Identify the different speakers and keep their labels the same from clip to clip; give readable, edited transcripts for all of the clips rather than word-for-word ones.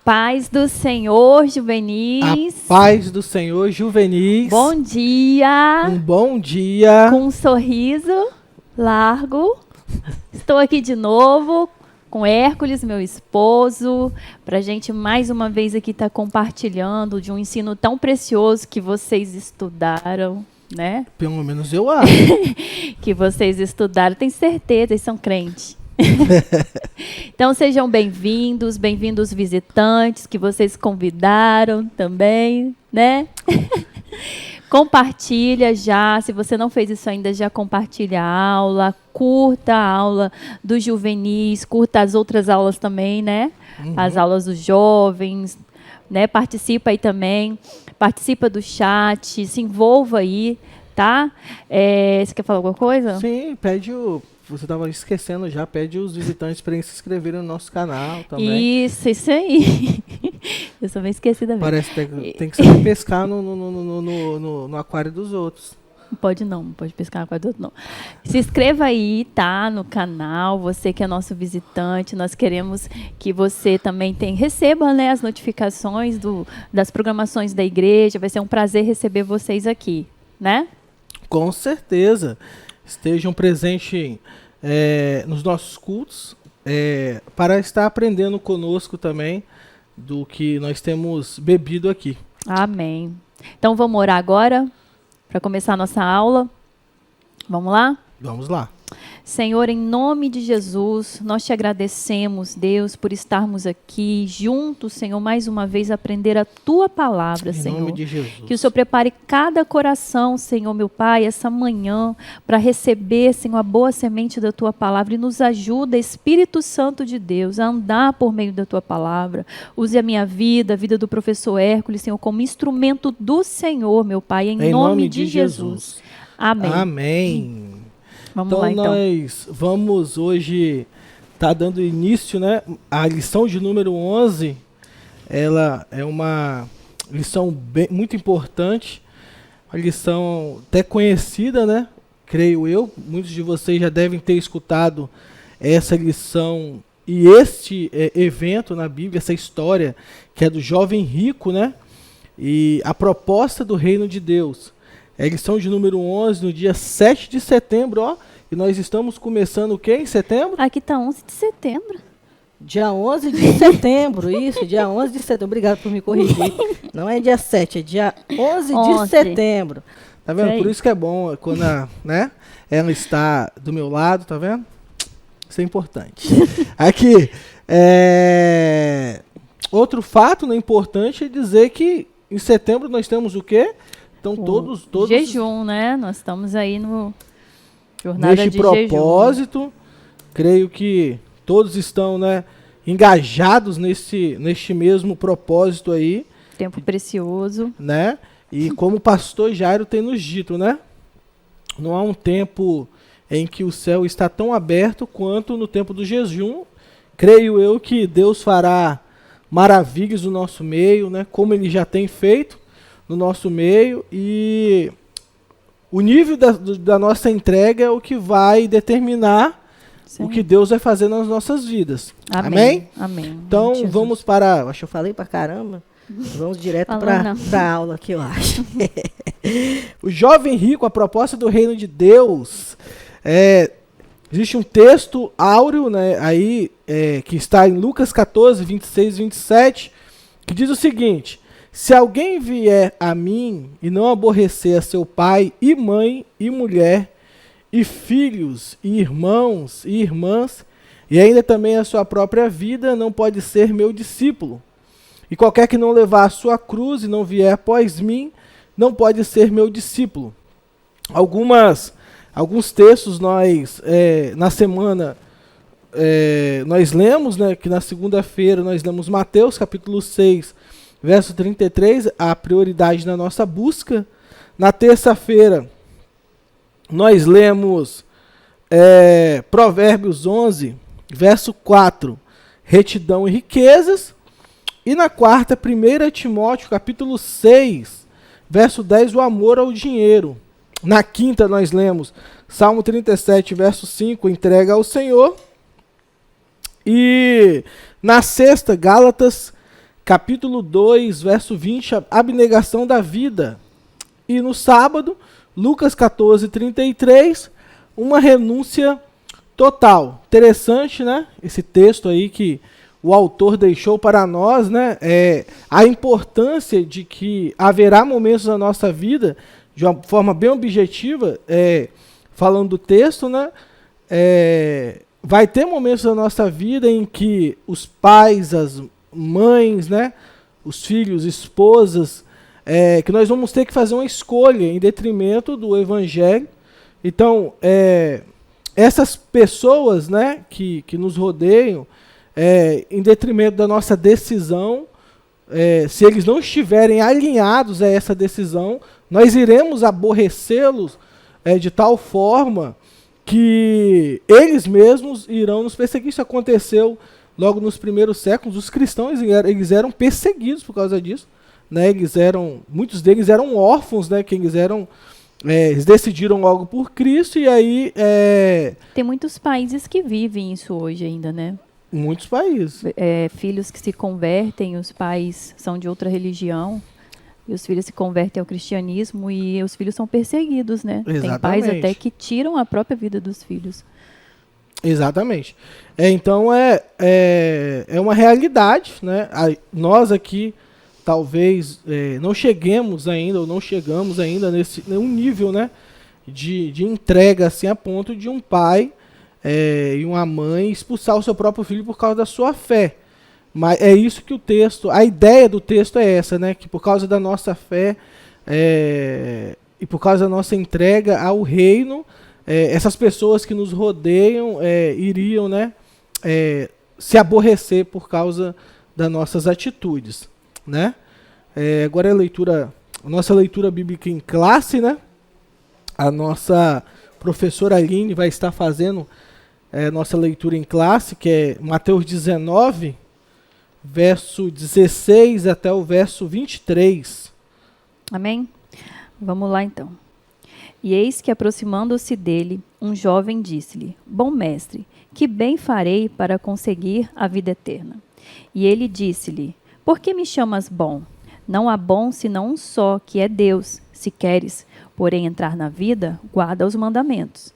Speaker 1: paz do Senhor, Juvenis.
Speaker 2: A paz do Senhor, Juvenis.
Speaker 1: Bom dia.
Speaker 2: Um bom dia.
Speaker 1: Com um sorriso largo. Estou aqui de novo com Hércules, meu esposo, para a gente mais uma vez aqui estar compartilhando de um ensino tão precioso que vocês estudaram, né?
Speaker 2: Pelo menos eu acho.
Speaker 1: Que vocês estudaram, tenho certeza, eles são crentes. Então sejam bem-vindos visitantes que vocês convidaram também, né? Compartilha já, se você não fez isso ainda, já compartilha a aula, curta a aula do Juvenis, curta as outras aulas também, né? As aulas dos jovens, né? Participa aí também, participa do chat, se envolva aí, tá? Você quer falar alguma coisa?
Speaker 2: Sim, você estava esquecendo já, pede os visitantes para se inscreverem no nosso canal também.
Speaker 1: Isso aí. Eu sou bem esquecida mesmo.
Speaker 2: Parece que tem que saber pescar no aquário dos outros.
Speaker 1: Não pode pescar no aquário dos outros, não. Se inscreva aí, tá, no canal, você que é nosso visitante, nós queremos que você também receba, né, as notificações das programações da igreja, vai ser um prazer receber vocês aqui, né?
Speaker 2: Com certeza. Estejam presentes nos nossos cultos para estar aprendendo conosco também do que nós temos bebido aqui.
Speaker 1: Amém. Então vamos orar agora para começar a nossa aula. Vamos lá?
Speaker 2: Vamos lá.
Speaker 1: Senhor, em nome de Jesus, nós te agradecemos, Deus, por estarmos aqui juntos, Senhor, mais uma vez aprender a Tua palavra, Senhor.
Speaker 2: Em nome de Jesus.
Speaker 1: Que o Senhor prepare cada coração, Senhor, meu Pai, essa manhã, para receber, Senhor, a boa semente da Tua palavra e nos ajuda, Espírito Santo de Deus, a andar por meio da Tua palavra. Use a minha vida, a vida do professor Hércules, Senhor, como instrumento do Senhor, meu Pai, em nome de Jesus. Amém.
Speaker 2: Amém.
Speaker 1: Vamos lá, então.
Speaker 2: Nós vamos hoje estar dando início, né? A lição de número 11, ela é uma lição muito importante, uma lição até conhecida, né? Creio eu, muitos de vocês já devem ter escutado essa lição e este evento na Bíblia, essa história que é do jovem rico, né? E a proposta do reino de Deus. É a lição de número 11, no dia 7 de setembro, ó. E nós estamos começando o quê em setembro?
Speaker 1: Aqui está 11 de setembro.
Speaker 3: Dia 11 de setembro, isso, dia 11 de setembro. Obrigado por me corrigir. Não é dia 7, é dia 11 de setembro.
Speaker 2: Tá vendo? Por isso que é bom quando ela está do meu lado, tá vendo? Isso é importante. Aqui, outro fato, né, importante é dizer que em setembro nós temos o quê? Então todos
Speaker 1: jejum, né? Nós estamos aí no jornada
Speaker 2: neste
Speaker 1: de
Speaker 2: propósito.
Speaker 1: jejum.
Speaker 2: Creio que todos estão, né, engajados neste mesmo propósito aí.
Speaker 1: Tempo precioso,
Speaker 2: né? E como o pastor Jairo tem nos dito, né? Não há um tempo em que o céu está tão aberto quanto no tempo do jejum. Creio eu que Deus fará maravilhas no nosso meio, né? Como Ele já tem feito no nosso meio, e o nível da nossa entrega é o que vai determinar o que Deus vai fazer nas nossas vidas. Amém?
Speaker 1: Amém.
Speaker 2: Então vamos para...
Speaker 3: Acho que eu falei pra caramba. Vamos direto para a aula que eu acho.
Speaker 2: O jovem rico, a proposta do reino de Deus. Existe um texto áureo, né, aí, que está em Lucas 14, 26 e 27, que diz o seguinte: se alguém vier a mim e não aborrecer a seu pai e mãe e mulher e filhos e irmãos e irmãs, e ainda também a sua própria vida, não pode ser meu discípulo. E qualquer que não levar a sua cruz e não vier após mim, não pode ser meu discípulo. Alguns textos nós, na semana, nós lemos, né, que na segunda-feira nós lemos Mateus, capítulo 6, verso 33, a prioridade na nossa busca. Na terça-feira, nós lemos Provérbios 11, verso 4, retidão e riquezas. E na quarta, 1 Timóteo, capítulo 6, verso 10, o amor ao dinheiro. Na quinta, nós lemos Salmo 37, verso 5, entrega ao Senhor. E na sexta, Gálatas capítulo 2, verso 20, a abnegação da vida. E no sábado, Lucas 14, 33, uma renúncia total. Interessante, né? Esse texto aí que o autor deixou para nós, né? A importância de que haverá momentos na nossa vida, de uma forma bem objetiva, falando do texto, né? Vai ter momentos na nossa vida em que os pais, as mães, né? Os filhos, esposas, que nós vamos ter que fazer uma escolha em detrimento do evangelho. Então, essas pessoas, né, que nos rodeiam, em detrimento da nossa decisão, se eles não estiverem alinhados a essa decisão, nós iremos aborrecê-los de tal forma que eles mesmos irão nos perseguir. Isso aconteceu logo nos primeiros séculos. Os cristãos eles eram perseguidos por causa disso, né? Muitos deles eram órfãos, né? Eles decidiram algo por Cristo e aí...
Speaker 1: Tem muitos países que vivem isso hoje ainda, né?
Speaker 2: Muitos países.
Speaker 1: Filhos que se convertem, os pais são de outra religião, e os filhos se convertem ao cristianismo e os filhos são perseguidos, né?
Speaker 2: Exatamente.
Speaker 1: Tem pais até que tiram a própria vida dos filhos.
Speaker 2: Exatamente. Então, é uma realidade, né? Nós aqui, talvez, não cheguemos ainda, ou não chegamos ainda nesse nível, né? De entrega, assim, a ponto de um pai e uma mãe expulsar o seu próprio filho por causa da sua fé. Mas é isso que a ideia do texto é essa, né? Que por causa da nossa fé e por causa da nossa entrega ao reino, essas pessoas que nos rodeiam iriam, né, se aborrecer por causa das nossas atitudes, né? Agora a nossa leitura bíblica em classe, né? A nossa professora Aline vai estar fazendo nossa leitura em classe, que é Mateus 19, verso 16 até o verso 23.
Speaker 1: Amém? Vamos lá então. E eis que, aproximando-se dele, um jovem disse-lhe: Bom mestre, que bem farei para conseguir a vida eterna? E ele disse-lhe: Por que me chamas bom? Não há bom senão um só, que é Deus. Se queres, porém, entrar na vida, guarda os mandamentos.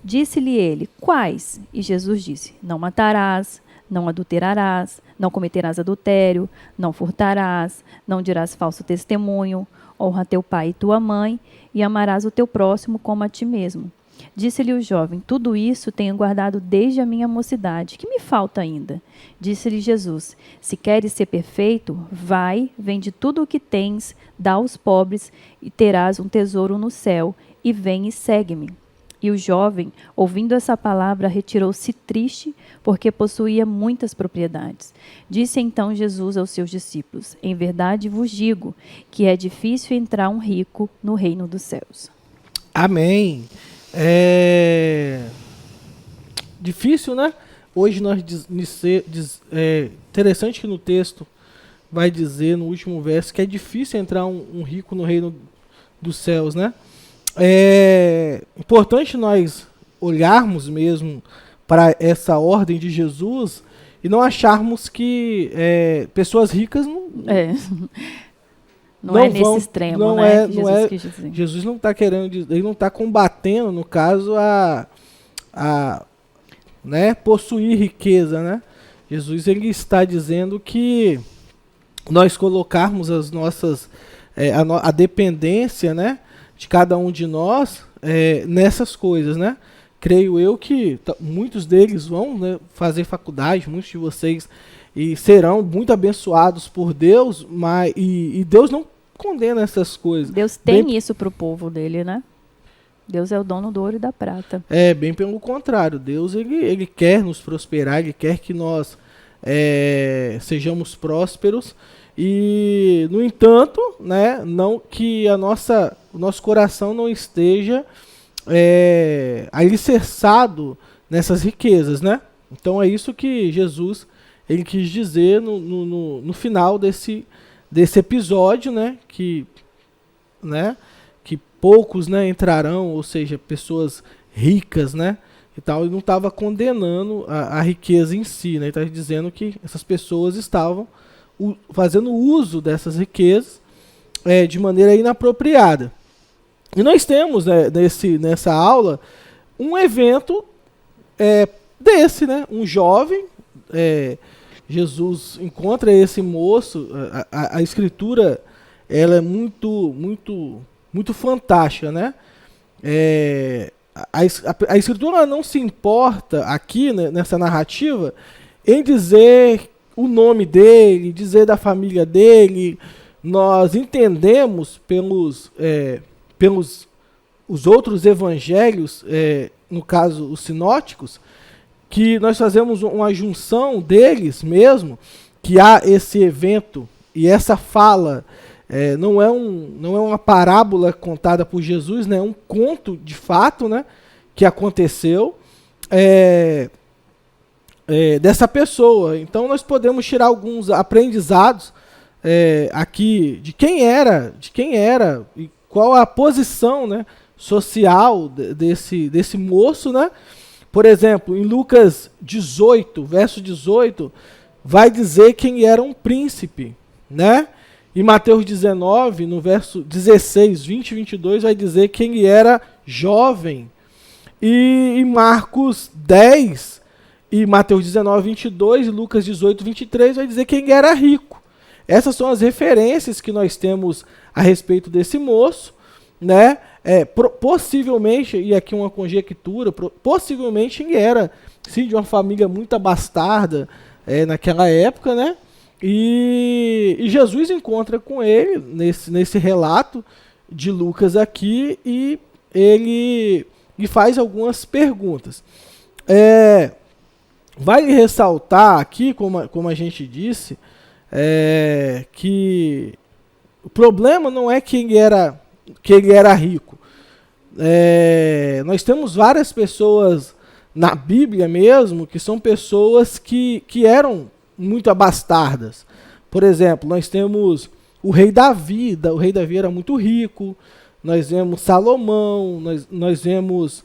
Speaker 1: Disse-lhe ele: Quais? E Jesus disse: Não matarás, não adulterarás, não cometerás adultério, não furtarás, não dirás falso testemunho, honra teu pai e tua mãe, e amarás o teu próximo como a ti mesmo. Disse-lhe o jovem: Tudo isso tenho guardado desde a minha mocidade. Que me falta ainda? Disse-lhe Jesus: Se queres ser perfeito, vai, vende tudo o que tens, dá aos pobres, e terás um tesouro no céu, e vem e segue-me. E o jovem, ouvindo essa palavra, retirou-se triste, porque possuía muitas propriedades. Disse então Jesus aos seus discípulos: Em verdade vos digo que é difícil entrar um rico no reino dos céus.
Speaker 2: Amém. Difícil, né? Hoje nós interessante que no texto vai dizer, no último verso, que é difícil entrar um rico no reino dos céus, né? É importante nós olharmos mesmo para essa ordem de Jesus e não acharmos que pessoas ricas
Speaker 1: não é nesse extremo,
Speaker 2: não
Speaker 1: né?
Speaker 2: Jesus não está querendo, ele não está combatendo, no caso, né, possuir riqueza, né? Jesus ele está dizendo que nós colocarmos as nossas a dependência, né, de cada um de nós nessas coisas, né? Creio eu que muitos deles vão, né, fazer faculdade, muitos de vocês e serão muito abençoados por Deus, e Deus não condena essas coisas.
Speaker 1: Deus tem isso para o povo dele, né? Deus é o dono do ouro e da prata.
Speaker 2: Bem pelo contrário. Deus ele quer nos prosperar, ele quer que nós sejamos prósperos. E, no entanto, né, não que o nosso coração não esteja alicerçado nessas riquezas, né? Então é isso que Jesus ele quis dizer no final desse episódio, né? Que poucos, né, entrarão, ou seja, pessoas ricas, né? E tal, ele não estava condenando a riqueza em si, né? Ele estava dizendo que essas pessoas estavam fazendo uso dessas riquezas de maneira inapropriada. E nós temos, né, nessa aula um evento desse, né? Um jovem, Jesus encontra esse moço. A escritura, ela é muito, muito, muito fantástica, né? A escritura não se importa aqui, né, nessa narrativa, em dizer o nome dele, dizer da família dele. Nós entendemos pelos os outros evangelhos, no caso os sinóticos, que nós fazemos uma junção deles mesmo, que há esse evento e essa fala, não é uma parábola contada por Jesus, né, é um conto de fato, né, que aconteceu dessa pessoa. Então nós podemos tirar alguns aprendizados aqui de quem era e qual a posição, né, social desse moço, né? Por exemplo, em Lucas 18, verso 18, vai dizer quem era um príncipe, né? Em Mateus 19, no verso 16, 20 e 22, vai dizer quem era jovem. E em Marcos 10, e Mateus 19, 22, e Lucas 18, 23, vai dizer quem era rico. Essas são as referências que nós temos a respeito desse moço, né? Possivelmente, e aqui uma conjectura, possivelmente ele era, sim, de uma família muito abastarda naquela época, né? E Jesus encontra com ele nesse relato de Lucas aqui, e ele lhe faz algumas perguntas. Vale ressaltar aqui, como a gente disse, que o problema não é que ele era rico. Nós temos várias pessoas na Bíblia mesmo que são pessoas que eram muito abastardas. Por exemplo, nós temos o rei Davi. O rei Davi era muito rico. Nós vemos Salomão, nós vemos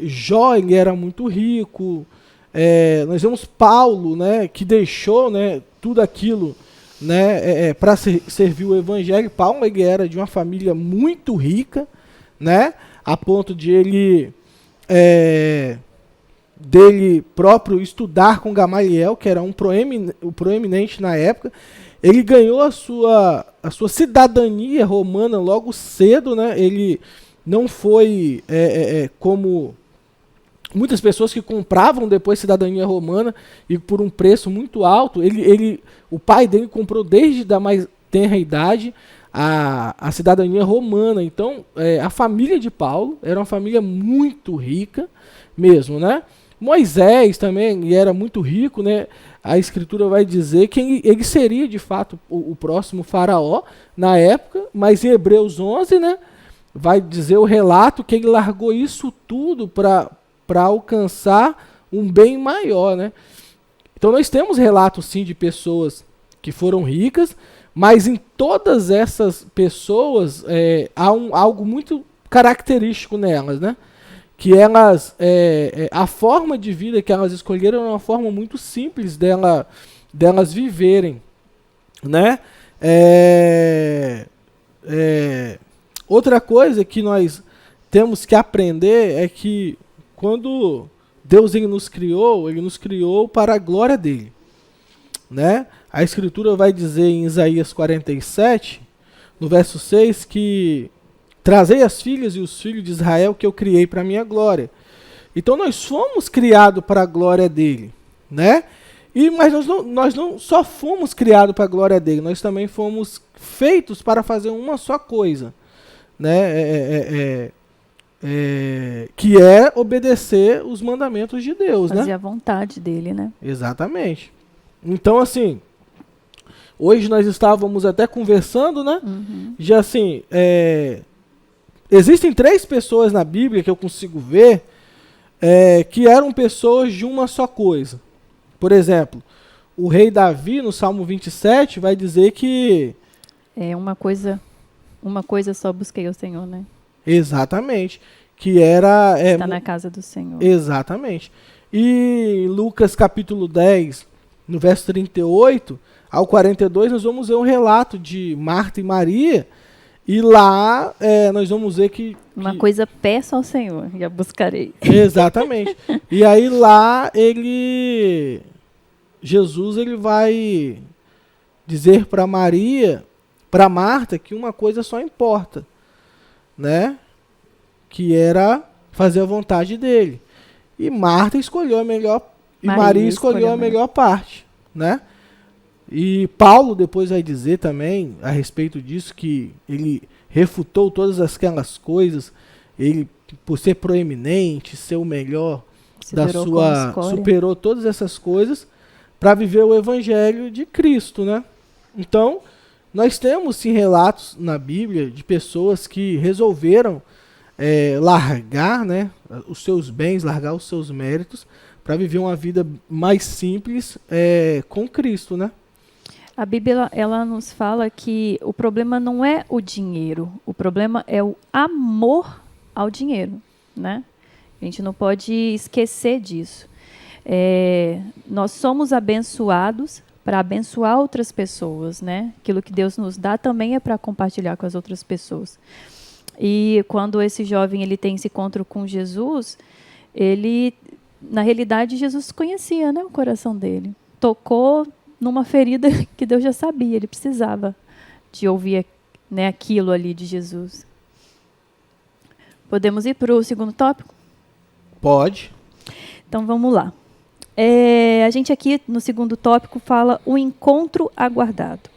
Speaker 2: Jó, ele era muito rico. Nós vemos Paulo, né, que deixou, né, tudo aquilo, né, para servir o evangelho. Paulo, ele era de uma família muito rica, né, a ponto de dele próprio estudar com Gamaliel, que era o proeminente na época. Ele ganhou a sua cidadania romana logo cedo, né? Ele não foi como muitas pessoas que compravam depois cidadania romana e por um preço muito alto. O pai dele comprou desde a mais tenra idade a cidadania romana. Então, a família de Paulo era uma família muito rica mesmo, né? Moisés também era muito rico, né? A escritura vai dizer que ele seria de fato o próximo faraó na época, mas em Hebreus 11, né, vai dizer o relato que ele largou isso tudo para alcançar um bem maior, né? Então nós temos relatos sim de pessoas que foram ricas, mas em todas essas pessoas há algo muito característico nelas, né? Que elas, a forma de vida que elas escolheram é uma forma muito simples delas viverem, né? Outra coisa que nós temos que aprender é que quando Deus ele nos criou para a glória dele, né? A escritura vai dizer em Isaías 47, no verso 6, que trazei as filhas e os filhos de Israel que eu criei para a minha glória. Então nós fomos criados para a glória dele, né? Mas nós não só fomos criados para a glória dele, nós também fomos feitos para fazer uma só coisa, né? Que é obedecer os mandamentos de Deus,
Speaker 1: fazer,
Speaker 2: né?
Speaker 1: a vontade dele, né?
Speaker 2: Exatamente. Então, assim, hoje nós estávamos até conversando, né?
Speaker 1: Uhum.
Speaker 2: Já assim, existem 3 pessoas na Bíblia que eu consigo ver que eram pessoas de uma só coisa. Por exemplo, o rei Davi, no Salmo 27, vai dizer que...
Speaker 1: uma coisa só busquei ao Senhor, né?
Speaker 2: Exatamente. Que era...
Speaker 1: Está na casa do Senhor.
Speaker 2: Exatamente. E em Lucas capítulo 10, no verso 38, ao 42, nós vamos ver um relato de Marta e Maria, e lá nós vamos ver que...
Speaker 1: Uma coisa peço ao Senhor, e a buscarei.
Speaker 2: Exatamente. E aí lá Jesus ele vai dizer para Maria, para Marta, que uma coisa só importa, né? Que era fazer a vontade dele. E Marta escolheu a melhor, e Maria escolheu a melhor parte, né? E Paulo depois vai dizer também a respeito disso, que ele refutou todas aquelas coisas, ele, por ser proeminente, ser o melhor superou todas essas coisas para viver o evangelho de Cristo, né? Então, nós temos sim relatos na Bíblia de pessoas que resolveram largar, né, os seus bens, largar os seus méritos para viver uma vida mais simples com Cristo, né?
Speaker 1: A Bíblia ela nos fala que o problema não é o dinheiro, o problema é o amor ao dinheiro, né? A gente não pode esquecer disso. Nós somos abençoados para abençoar outras pessoas, né? Aquilo que Deus nos dá também é para compartilhar com as outras pessoas. E quando esse jovem ele tem esse encontro com Jesus, ele, na realidade, Jesus conhecia, né, o coração dele. Tocou numa ferida que Deus já sabia, ele precisava de ouvir, né, aquilo ali de Jesus. Podemos ir para o segundo tópico?
Speaker 2: Pode.
Speaker 1: Então vamos lá. A gente aqui no segundo tópico fala o encontro aguardado.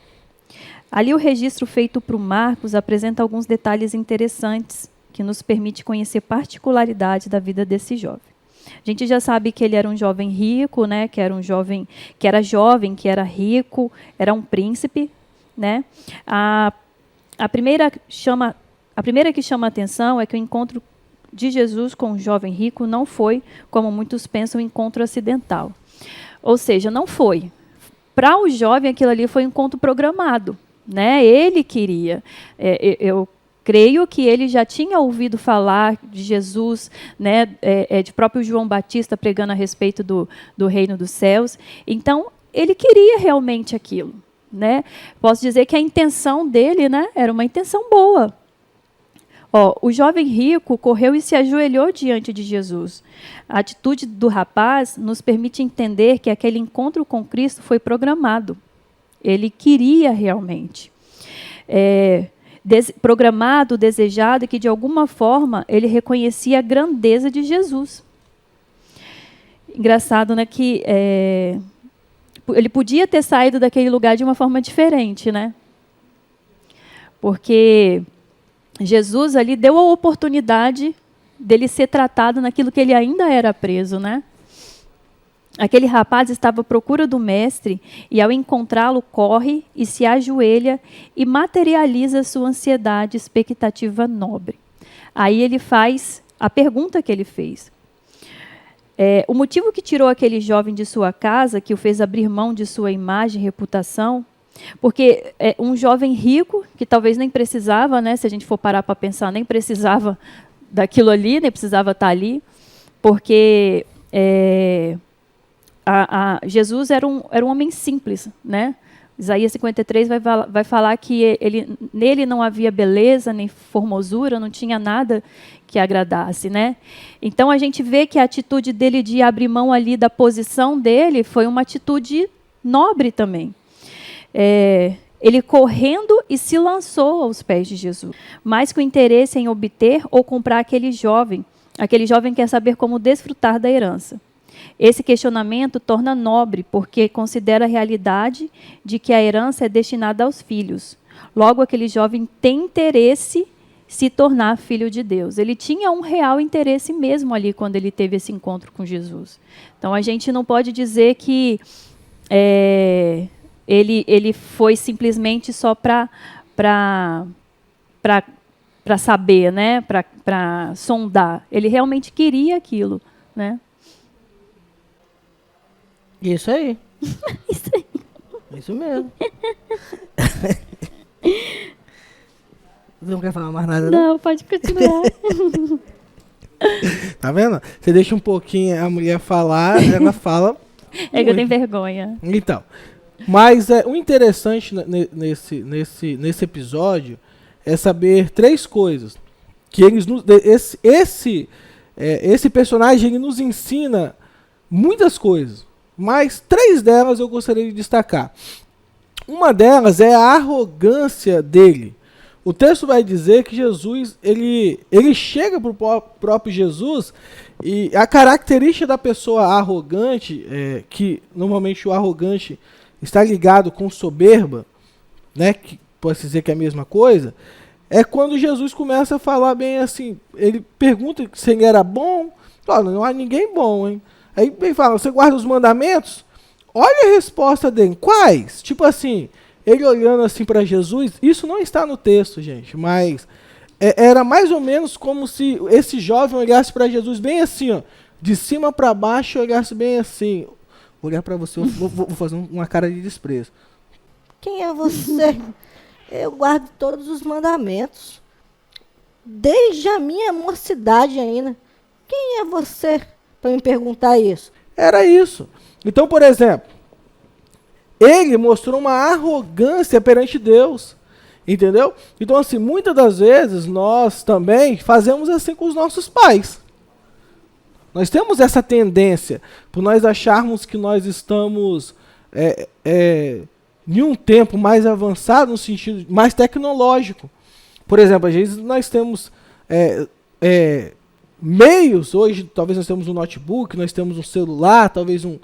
Speaker 1: Ali o registro feito para o Marcos apresenta alguns detalhes interessantes que nos permite conhecer particularidades da vida desse jovem. A gente já sabe que ele era um jovem rico, né? Que era um jovem que era jovem, que era rico, era um príncipe, né? A primeira que chama a atenção é que o encontro de Jesus com o jovem rico não foi, como muitos pensam, um encontro acidental. Ou seja, não foi. Para o jovem, aquilo ali foi um encontro programado, né? Ele queria. Eu creio que ele já tinha ouvido falar de Jesus, né? De próprio João Batista pregando a respeito do reino dos céus. Então, ele queria realmente aquilo, né? Posso dizer que a intenção dele, né, era uma intenção boa. O jovem rico correu e se ajoelhou diante de Jesus. A atitude do rapaz nos permite entender que aquele encontro com Cristo foi programado. Ele queria realmente. Programado, desejado, e que de alguma forma ele reconhecia a grandeza de Jesus. Engraçado, né, que ele podia ter saído daquele lugar de uma forma diferente, né? Porque Jesus ali deu a oportunidade dele ser tratado naquilo que ele ainda era preso, né? Aquele rapaz estava à procura do mestre e, ao encontrá-lo, corre e se ajoelha e materializa sua ansiedade e expectativa nobre. Aí ele faz a pergunta que ele fez. O motivo que tirou aquele jovem de sua casa, que o fez abrir mão de sua imagem e reputação, porque um jovem rico, que talvez nem precisava, né, se a gente for parar para pensar, nem precisava daquilo ali, nem precisava estar ali, porque Jesus era um homem simples, né? Isaías 53 vai falar que nele não havia beleza, nem formosura, não tinha nada que agradasse, né? Então a gente vê que a atitude dele de abrir mão ali da posição dele foi uma atitude nobre também. Ele correndo e se lançou aos pés de Jesus, mais que o interesse em obter ou comprar aquele jovem quer saber como desfrutar da herança. Esse questionamento torna nobre, porque considera a realidade de que a herança é destinada aos filhos. Logo, aquele jovem tem interesse em se tornar filho de Deus. Ele tinha um real interesse mesmo ali quando ele teve esse encontro com Jesus. Então, a gente não pode dizer que ele foi simplesmente só para saber, né? Para sondar. Ele realmente queria aquilo, né?
Speaker 3: Isso aí.
Speaker 1: Isso aí.
Speaker 3: Isso mesmo. Você não quer falar mais nada,
Speaker 1: não? Não, pode continuar.
Speaker 2: Tá vendo? Você deixa um pouquinho a mulher falar, ela fala.
Speaker 1: É que eu tenho vergonha.
Speaker 2: Então, Mas o interessante nesse episódio é saber 3 coisas. Que esse personagem ele nos ensina muitas coisas, mas 3 delas eu gostaria de destacar. Uma delas é a arrogância dele. O texto vai dizer que Jesus, ele chega para o próprio Jesus, e a característica da pessoa arrogante, que normalmente o arrogante está ligado com soberba, né, que pode dizer que é a mesma coisa, é quando Jesus começa a falar bem assim, ele pergunta se ele era bom, fala, não há ninguém bom, hein? Aí ele fala, você guarda os mandamentos? Olha a resposta dele, quais? Tipo assim, ele olhando assim para Jesus, isso não está no texto, gente, mas era mais ou menos como se esse jovem olhasse para Jesus bem assim, ó, de cima para baixo, olhasse bem assim. Vou olhar para você, vou fazer uma cara de desprezo.
Speaker 3: Quem é você? Eu guardo todos os mandamentos, desde a minha mocidade ainda. Quem é você para me perguntar isso?
Speaker 2: Era isso. Então, por exemplo, ele mostrou uma arrogância perante Deus, entendeu? Então, assim, muitas das vezes nós também fazemos assim com os nossos pais. Nós temos essa tendência, por nós acharmos que nós estamos em um tempo mais avançado, no sentido mais tecnológico. Por exemplo, às vezes nós temos meios, hoje talvez nós temos um notebook, nós temos um celular, talvez um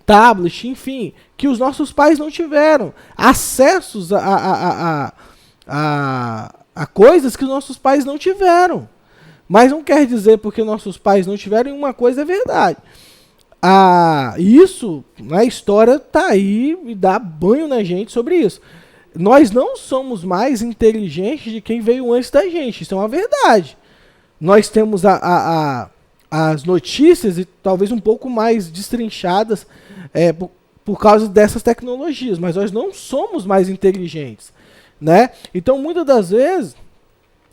Speaker 2: tablet, enfim, que os nossos pais não tiveram. Acessos a coisas que os nossos pais não tiveram. Mas não quer dizer porque nossos pais não tiveram, uma coisa é verdade. Isso, a história está aí e dá banho na gente sobre isso. Nós não somos mais inteligentes de quem veio antes da gente, isso é uma verdade. Nós temos as notícias e talvez um pouco mais destrinchadas por causa dessas tecnologias, mas nós não somos mais inteligentes, né? Então, muitas das vezes,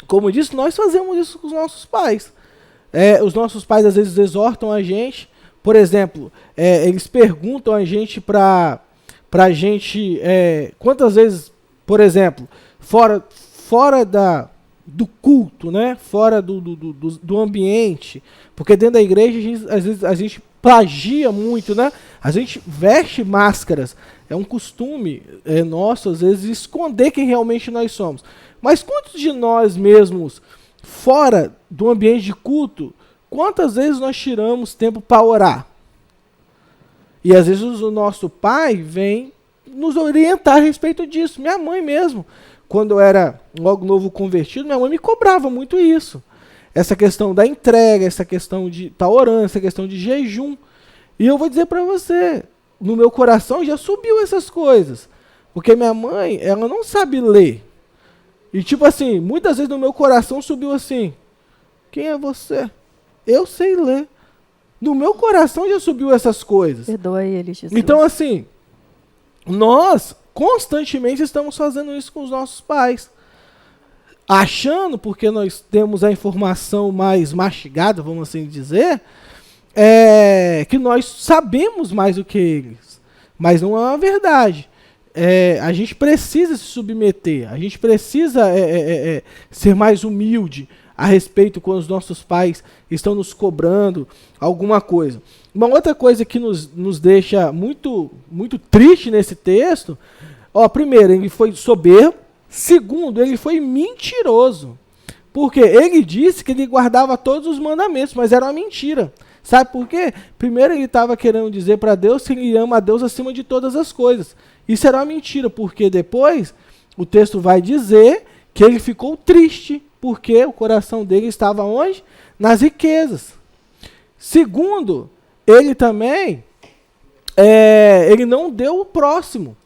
Speaker 2: como eu disse, nós fazemos isso com os nossos pais. Os nossos pais às vezes exortam a gente. Por exemplo, eles perguntam a gente para a gente quantas vezes, por exemplo, fora do culto, né? Fora do ambiente, porque dentro da igreja às vezes a gente plagia muito, né? A gente veste máscaras, é um costume nosso às vezes esconder quem realmente nós somos. Mas quantos de nós mesmos, fora do ambiente de culto, quantas vezes nós tiramos tempo para orar? E às vezes o nosso pai vem nos orientar a respeito disso. Minha mãe mesmo, quando eu era logo novo convertido, minha mãe me cobrava muito isso. Essa questão da entrega, essa questão de estar orando, essa questão de jejum. E eu vou dizer para você, no meu coração já subiu essas coisas. Porque minha mãe, ela não sabe ler. E tipo assim, muitas vezes no meu coração subiu assim, quem é você? Eu sei ler. No meu coração já subiu essas coisas.
Speaker 1: Perdoa ele, Jesus.
Speaker 2: Então assim, nós constantemente estamos fazendo isso com os nossos pais. Achando, porque nós temos a informação mais mastigada, vamos assim dizer, que nós sabemos mais do que eles. Mas não é uma verdade. A gente precisa se submeter, a gente precisa ser mais humilde a respeito quando os nossos pais estão nos cobrando alguma coisa. Uma outra coisa que nos deixa muito, muito triste nesse texto, primeiro, ele foi soberbo, segundo, ele foi mentiroso, porque ele disse que ele guardava todos os mandamentos, mas era uma mentira. Sabe por quê? Primeiro ele estava querendo dizer para Deus que ele ama a Deus acima de todas as coisas. Isso era uma mentira, porque depois o texto vai dizer que ele ficou triste, porque o coração dele estava onde? Nas riquezas. Segundo, ele também, ele não deu o próximo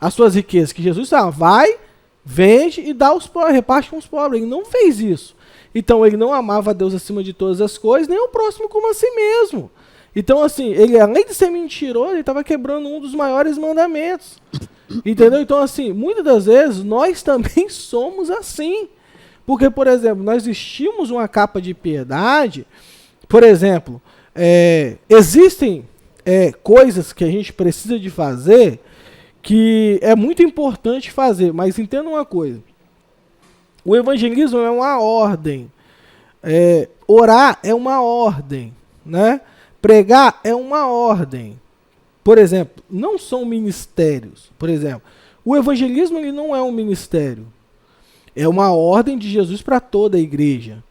Speaker 2: as suas riquezas, que Jesus falava, vai, vende e dá os pobres, reparte com os pobres. Ele não fez isso. Então ele não amava a Deus acima de todas as coisas, nem o próximo como a si mesmo. Então assim, ele além de ser mentiroso, ele estava quebrando um dos maiores mandamentos. Entendeu? Então assim, muitas das vezes nós também somos assim. Porque, por exemplo, nós vestimos uma capa de piedade, por exemplo, existem coisas que a gente precisa de fazer que é muito importante fazer, mas entenda uma coisa. O evangelismo é uma ordem. Orar é uma ordem, né? Pregar é uma ordem. Por exemplo, não são ministérios. Por exemplo, o evangelismo ele não é um ministério. É uma ordem de Jesus para toda a igreja.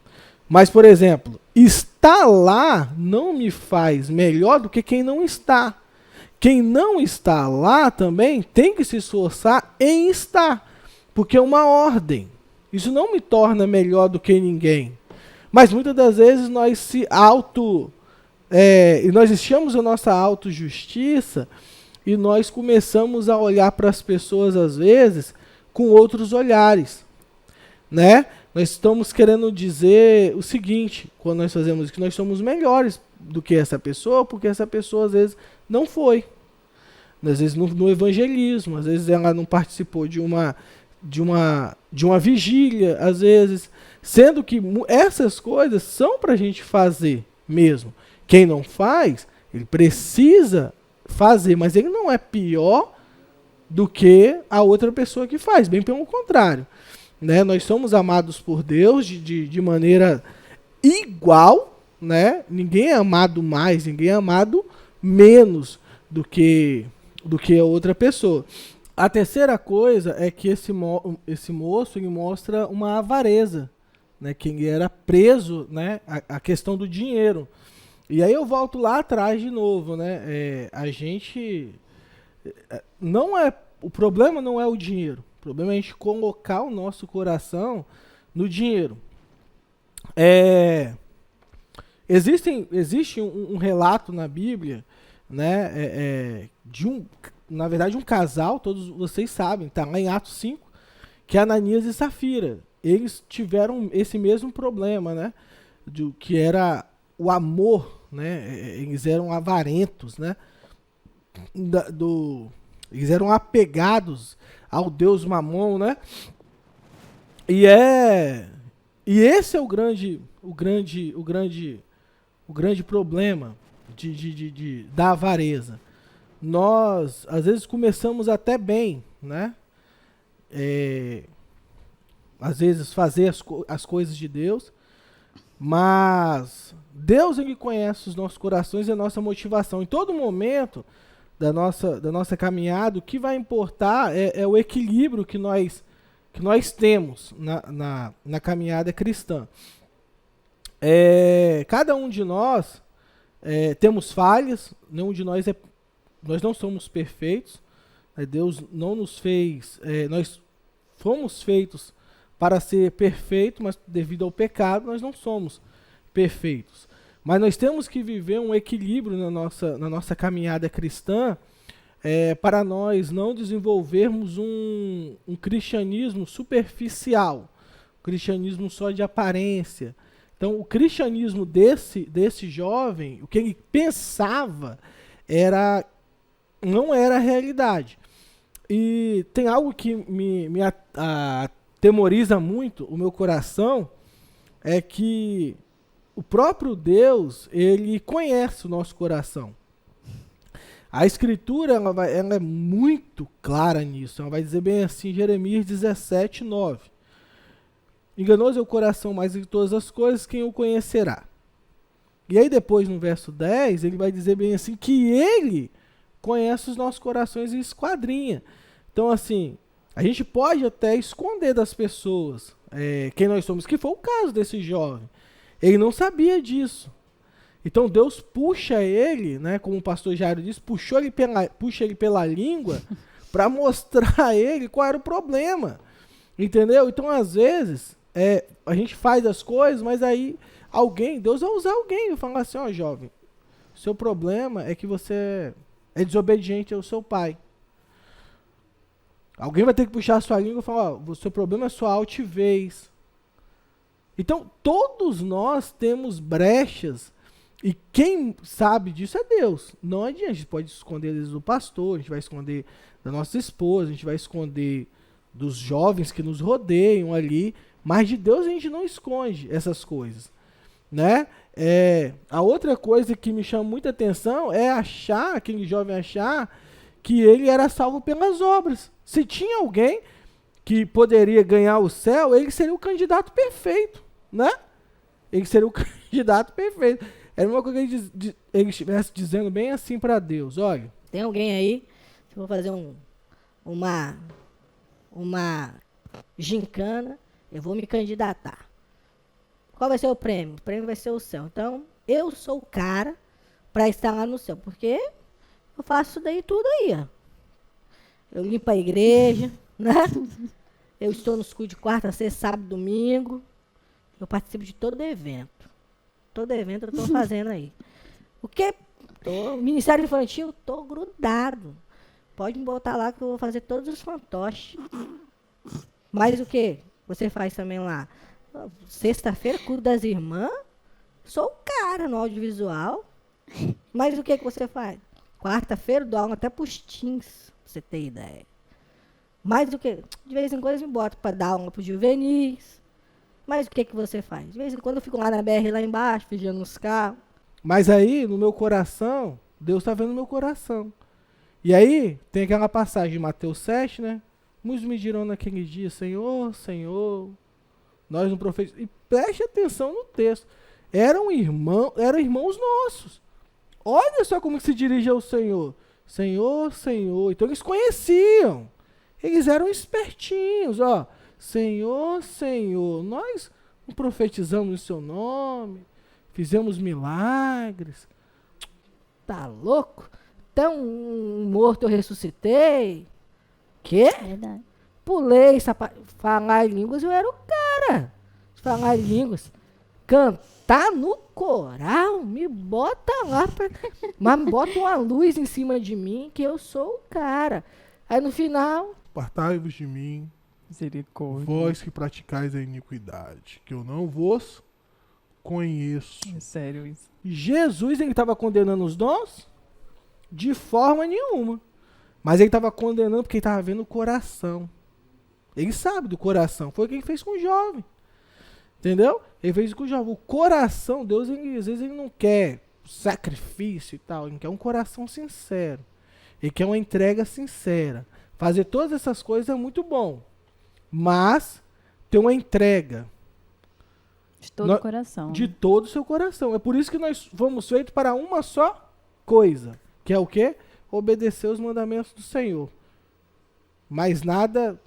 Speaker 2: Mas, por exemplo, estar lá não me faz melhor do que quem não está. Quem não está lá também tem que se esforçar em estar, porque é uma ordem. Isso não me torna melhor do que ninguém. Mas muitas das vezes nós nós enchemos a nossa autojustiça e nós começamos a olhar para as pessoas, às vezes, com outros olhares, né? Nós estamos querendo dizer o seguinte, quando nós fazemos isso, que nós somos melhores do que essa pessoa, porque essa pessoa, às vezes, não foi. Às vezes, no evangelismo, às vezes, ela não participou de uma vigília, às vezes, sendo que essas coisas são para a gente fazer mesmo. Quem não faz, ele precisa fazer, mas ele não é pior do que a outra pessoa que faz, bem pelo contrário. Né? Nós somos amados por Deus de maneira igual, né? Ninguém é amado mais, ninguém é amado menos do que a outra pessoa. A terceira coisa é que esse moço ele mostra uma avareza, né? Que ele era preso, né? A questão do dinheiro. E aí eu volto lá atrás de novo, né? A gente o problema não é o dinheiro. O problema é a gente colocar o nosso coração no dinheiro. Existe um relato na Bíblia, né, na verdade, um casal, todos vocês sabem, está lá em Atos 5, que é Ananias e Safira. Eles tiveram esse mesmo problema, né, que era o amor, né, eles eram avarentos, né, eles eram apegados ao Deus Mamon, né? E esse é o grande problema da avareza. Nós, às vezes, começamos até bem, né? Às vezes, fazer as coisas de Deus, mas Deus ele conhece os nossos corações e a nossa motivação. Em todo momento da nossa caminhada, o que vai importar é o equilíbrio que nós temos na caminhada cristã. Cada um de nós temos falhas, nenhum de nós nós não somos perfeitos, Deus não nos fez, nós fomos feitos para ser perfeitos, mas devido ao pecado nós não somos perfeitos. Mas nós temos que viver um equilíbrio na nossa caminhada cristã, para nós não desenvolvermos um cristianismo superficial, um cristianismo só de aparência. Então, o cristianismo desse jovem, o que ele pensava não era a realidade. E tem algo que me atemoriza muito o meu coração, é que o próprio Deus, ele conhece o nosso coração. A Escritura ela é muito clara nisso. Ela vai dizer bem assim, Jeremias 17, 9. Enganoso é o coração mais de todas as coisas, quem o conhecerá? E aí depois, no verso 10, ele vai dizer bem assim, que ele conhece os nossos corações e esquadrinha. Então, assim, a gente pode até esconder das pessoas quem nós somos, que foi o caso desse jovem. Ele não sabia disso. Então Deus puxa ele, né, como o pastor Jairo disse, puxa ele pela língua para mostrar a ele qual era o problema. Entendeu? Então, às vezes, a gente faz as coisas, mas aí Deus vai usar alguém e falar assim, ó, jovem, o seu problema é que você é desobediente ao seu pai. Alguém vai ter que puxar a sua língua e falar, ó, o seu problema é sua altivez. Então, todos nós temos brechas e quem sabe disso é Deus. Não adianta, a gente pode esconder do pastor, a gente vai esconder da nossa esposa, a gente vai esconder dos jovens que nos rodeiam ali, mas de Deus a gente não esconde essas coisas, né? A outra coisa que me chama muita atenção é aquele jovem achar que ele era salvo pelas obras. Se tinha alguém que poderia ganhar o céu, ele seria o candidato perfeito, né? Ele seria o candidato perfeito. Era uma coisa que ele estivesse dizendo bem assim para Deus, olha.
Speaker 3: Tem alguém aí, se eu vou fazer uma gincana, eu vou me candidatar. Qual vai ser o prêmio? O prêmio vai ser o céu. Então, eu sou o cara para estar lá no céu, porque eu faço isso daí tudo aí, ó. Eu limpo a igreja, né? Eu estou nos cultos de quarta, sexta, sábado, domingo. Eu participo de todo evento. Todo evento eu estou fazendo aí. O quê? Ministério Infantil, estou grudado. Pode me botar lá que eu vou fazer todos os fantoches. Mas o que você faz também lá? Sexta-feira, culto das irmãs. Sou o cara no audiovisual. Mas o que você faz? Quarta-feira, dou aula até pros teens, pra você ter ideia. Mas o que? De vez em quando eles me botam para dar aula pros juvenis. Mas o que você faz? De vez em quando eu fico lá na BR, lá embaixo, vigiando os carros.
Speaker 2: Mas aí, no meu coração, Deus está vendo o meu coração. E aí, tem aquela passagem de Mateus 7, né? Muitos me dirão naquele dia, Senhor, Senhor, nós não profetizamos. E preste atenção no texto. Eram irmãos nossos. Olha só como que se dirige ao Senhor. Senhor, Senhor. Então eles conheciam. Eles eram espertinhos, ó. Senhor, Senhor, nós não profetizamos em seu nome, fizemos milagres.
Speaker 3: Tá louco? Então, um morto eu ressuscitei. Quê?
Speaker 1: Verdade.
Speaker 3: Pulei, falar em línguas, eu era o cara. Falar em línguas. Cantar no coral, me bota lá, mas me bota uma luz em cima de mim, que eu sou o cara. Aí no final...
Speaker 4: Apartai-vos de mim,
Speaker 5: Misericórdia.
Speaker 4: vós que praticais a iniquidade, que eu não vos conheço.
Speaker 5: É sério isso.
Speaker 2: Jesus, ele estava condenando os dons? De forma nenhuma. Mas ele estava condenando porque ele estava vendo o coração. Ele sabe do coração. Foi o que ele fez com o jovem. Entendeu? Ele fez com o jovem. O coração, Deus, às vezes ele não quer sacrifício e tal. Ele quer um coração sincero. Ele quer uma entrega sincera. Fazer todas essas coisas é muito bom. Mas ter uma entrega
Speaker 1: De todo o coração.
Speaker 2: de todo o seu coração. É por isso que nós fomos feitos para uma só coisa. Que é o quê? Obedecer os mandamentos do Senhor. Mais nada.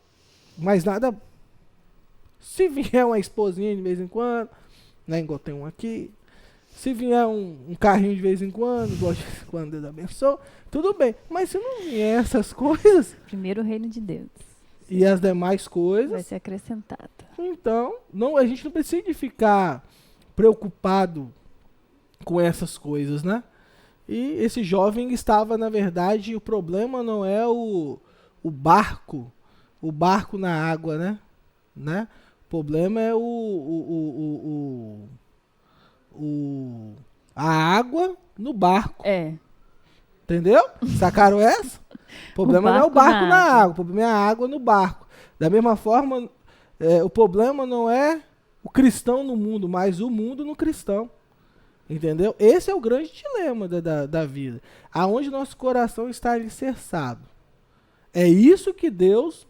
Speaker 2: Se vier uma esposinha de vez em quando, né, igual tem um aqui. Se vier um carrinho de vez em quando, igual de vez em quando Deus abençoe, tudo bem. Mas se não vier essas coisas
Speaker 1: Primeiro o reino de Deus.
Speaker 2: e as demais
Speaker 1: Vai
Speaker 2: coisas,
Speaker 1: ser acrescentado.
Speaker 2: então a gente não precisa de ficar preocupado com essas coisas, né? E esse jovem estava, na verdade, o problema não é o barco na água, né? O problema é a água no barco.
Speaker 1: É.
Speaker 2: Entendeu? Sacaram essa? O problema não é o barco na água, o problema é a água no barco. Da mesma forma, o problema não é o cristão no mundo, mas o mundo no cristão. Entendeu? Esse é o grande dilema da vida. Aonde nosso coração está alicerçado. É isso que Deus...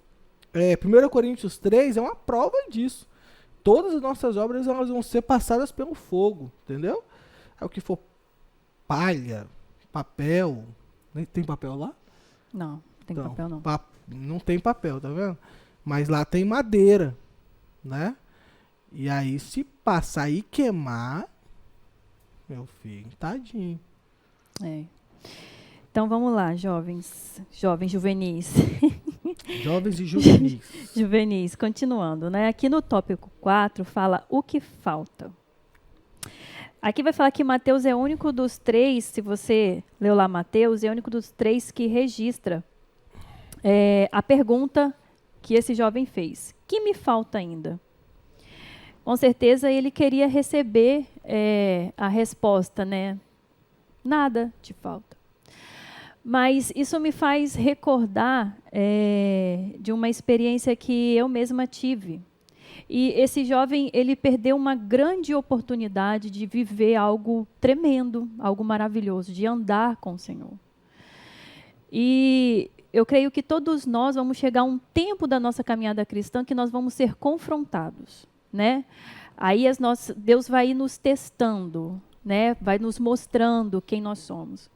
Speaker 2: 1 Coríntios 3 é uma prova disso. Todas as nossas obras elas vão ser passadas pelo fogo. Entendeu? É o que for palha, papel... Tem papel lá?
Speaker 1: Não, tem
Speaker 2: Então,
Speaker 1: papel não.
Speaker 2: Não tem papel, tá vendo? Mas lá tem madeira, né? E aí se passar e queimar, meu filho, tadinho.
Speaker 1: É. Então vamos lá, jovens juvenis.
Speaker 2: Jovens e juvenis.
Speaker 1: Juvenis, continuando, né? Aqui no tópico 4 fala o que falta. Aqui vai falar que Mateus é o único dos 3, se você leu lá Mateus, é o único dos 3 que registra a pergunta que esse jovem fez. Que me falta ainda? Com certeza ele queria receber a resposta, né? Nada te falta. Mas isso me faz recordar de uma experiência que eu mesma tive. E esse jovem, ele perdeu uma grande oportunidade de viver algo tremendo, algo maravilhoso, de andar com o Senhor. E eu creio que todos nós vamos chegar a um tempo da nossa caminhada cristã que nós vamos ser confrontados, né? Aí Deus vai ir nos testando, né? Vai nos mostrando quem nós somos.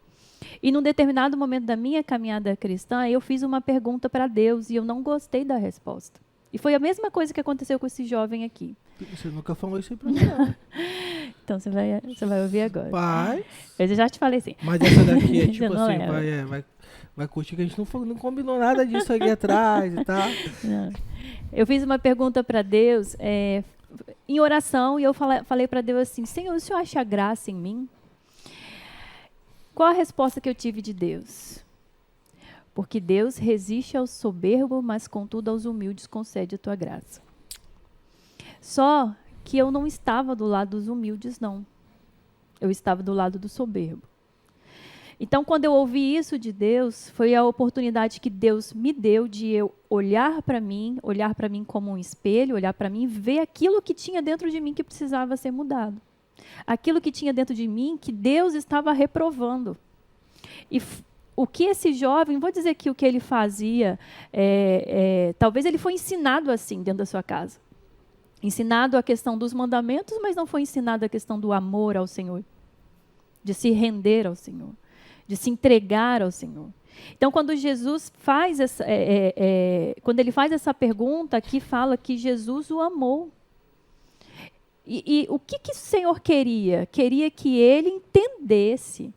Speaker 1: E num determinado momento da minha caminhada cristã, eu fiz uma pergunta para Deus e eu não gostei da resposta. E foi a mesma coisa que aconteceu com esse jovem aqui.
Speaker 2: Você nunca falou isso aí pra mim, não.
Speaker 1: Então você vai ouvir agora.
Speaker 2: Pai.
Speaker 1: Eu já te falei assim.
Speaker 2: Mas essa daqui é tipo
Speaker 1: Eu não
Speaker 2: assim,
Speaker 1: lembro.
Speaker 2: vai curtir que a gente não combinou nada disso aqui atrás e tal.
Speaker 1: Não. Eu fiz uma pergunta para Deus em oração e eu falei para Deus assim: Senhor, o Senhor acha graça em mim? Qual a resposta que eu tive de Deus? Porque Deus resiste ao soberbo, mas contudo aos humildes concede a tua graça. Só que eu não estava do lado dos humildes, não. Eu estava do lado do soberbo. Então, quando eu ouvi isso de Deus, foi a oportunidade que Deus me deu de eu olhar para mim como um espelho, olhar para mim e ver aquilo que tinha dentro de mim que precisava ser mudado. Aquilo que tinha dentro de mim que Deus estava reprovando. E o que esse jovem, vou dizer que o que ele fazia, talvez ele foi ensinado assim dentro da sua casa. Ensinado a questão dos mandamentos, mas não foi ensinado a questão do amor ao Senhor. De se render ao Senhor. De se entregar ao Senhor. Então, quando Jesus faz quando ele faz essa pergunta, aqui fala que Jesus o amou. E o que o Senhor queria? Queria que ele entendesse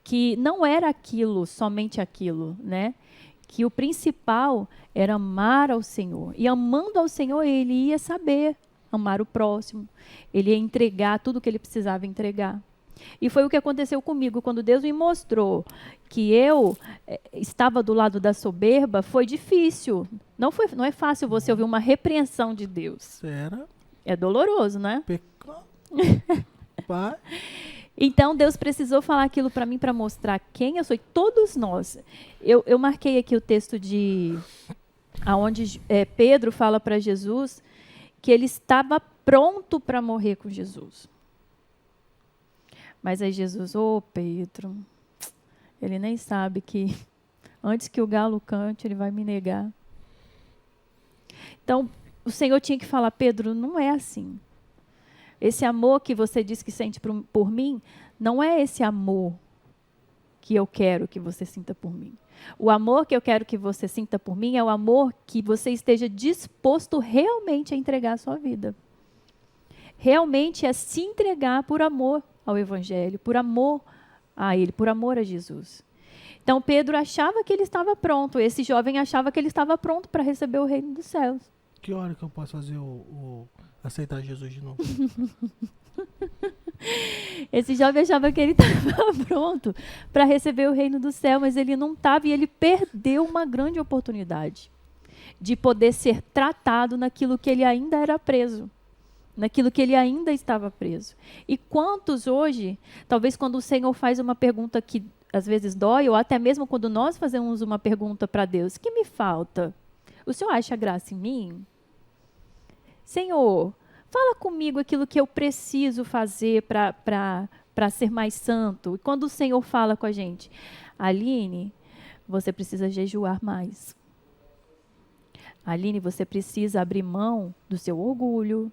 Speaker 1: que não era aquilo, somente aquilo, né? Que o principal era amar ao Senhor. E amando ao Senhor, ele ia saber amar o próximo. Ele ia entregar tudo o que ele precisava entregar. E foi o que aconteceu comigo. Quando Deus me mostrou que eu estava do lado da soberba, foi difícil. Não é fácil você ouvir uma repreensão de Deus.
Speaker 2: Será?
Speaker 1: É doloroso, né?
Speaker 2: Pecado. Pai.
Speaker 1: Então, Deus precisou falar aquilo para mim para mostrar quem eu sou. E todos nós. Eu marquei aqui o texto onde Pedro fala para Jesus que ele estava pronto para morrer com Jesus. Mas aí Jesus, Pedro, ele nem sabe que antes que o galo cante, ele vai me negar. Então, o Senhor tinha que falar: Pedro, não é assim. Esse amor que você diz que sente por mim, não é esse amor que eu quero que você sinta por mim. O amor que eu quero que você sinta por mim é o amor que você esteja disposto realmente a entregar a sua vida. Realmente é se entregar por amor ao Evangelho, por amor a Ele, por amor a Jesus. Então, Pedro achava que ele estava pronto. Esse jovem achava que ele estava pronto para receber o reino dos céus.
Speaker 2: Que hora que eu posso fazer aceitar Jesus de novo?
Speaker 1: Esse jovem achava que ele estava pronto para receber o reino do céu, mas ele não estava, e ele perdeu uma grande oportunidade de poder ser tratado naquilo que ele ainda era preso, naquilo que ele ainda estava preso. E quantos hoje, talvez quando o Senhor faz uma pergunta que às vezes dói, ou até mesmo quando nós fazemos uma pergunta para Deus: o que me falta? O Senhor acha graça em mim? Senhor, fala comigo aquilo que eu preciso fazer para ser mais santo. E quando o Senhor fala com a gente: Aline, você precisa jejuar mais. Aline, você precisa abrir mão do seu orgulho.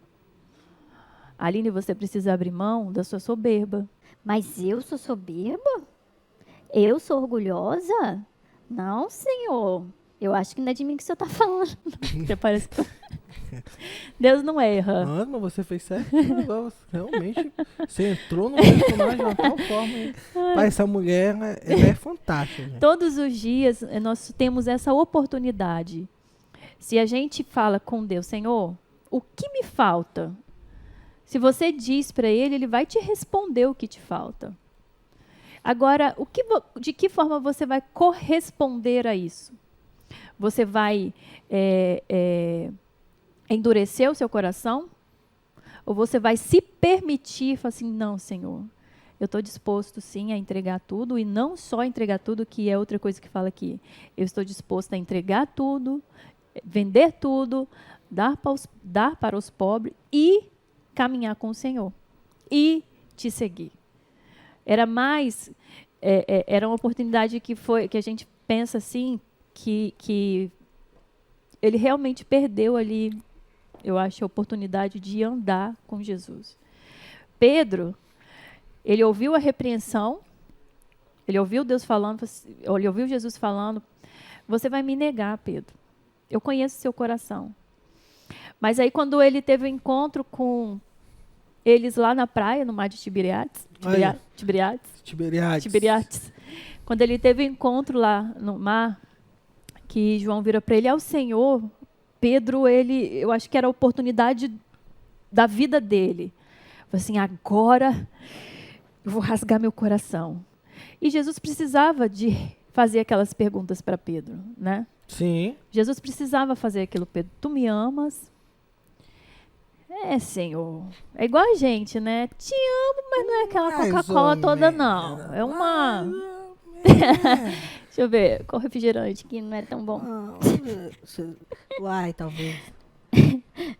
Speaker 1: Aline, você precisa abrir mão da sua soberba.
Speaker 6: Mas eu sou soberba? Eu sou orgulhosa? Não, Senhor. Eu acho que não é de mim que o Senhor está falando.
Speaker 1: Você parece que... Deus não erra.
Speaker 2: Mas você fez certo. Realmente, você entrou no personagem de uma tal forma. Pai, essa mulher, ela é fantástica. Gente.
Speaker 1: Todos os dias nós temos essa oportunidade. Se a gente fala com Deus: Senhor, o que me falta? Se você diz para Ele, Ele vai te responder o que te falta. Agora, de que forma você vai corresponder a isso? Você vai endurecer o seu coração? Ou você vai se permitir e falar assim: não, Senhor, eu estou disposto sim a entregar tudo, e não só entregar tudo, que é outra coisa que fala aqui. Eu estou disposto a entregar tudo, vender tudo, dar para os pobres e caminhar com o Senhor. E te seguir. Era mais era uma oportunidade que a gente pensa assim, que ele realmente perdeu ali, eu acho, a oportunidade de andar com Jesus. Pedro, ele ouviu a repreensão, ele ouviu Deus falando, ele ouviu Jesus falando, você vai me negar, Pedro. Eu conheço seu coração. Mas aí quando ele teve o encontro com eles lá na praia, no mar de Tiberiades, quando ele teve o encontro lá no mar, que João vira para ele, é o Senhor, Pedro, eu acho que era a oportunidade da vida dele. Falei assim, agora eu vou rasgar meu coração. E Jesus precisava de fazer aquelas perguntas para Pedro, né?
Speaker 2: Sim.
Speaker 1: Jesus precisava fazer aquilo, Pedro. Tu me amas? Senhor. É igual a gente, né? Te amo, mas não é aquela Coca-Cola toda, não. É uma... Deixa eu ver, qual refrigerante que não é tão bom?
Speaker 3: Uai, talvez.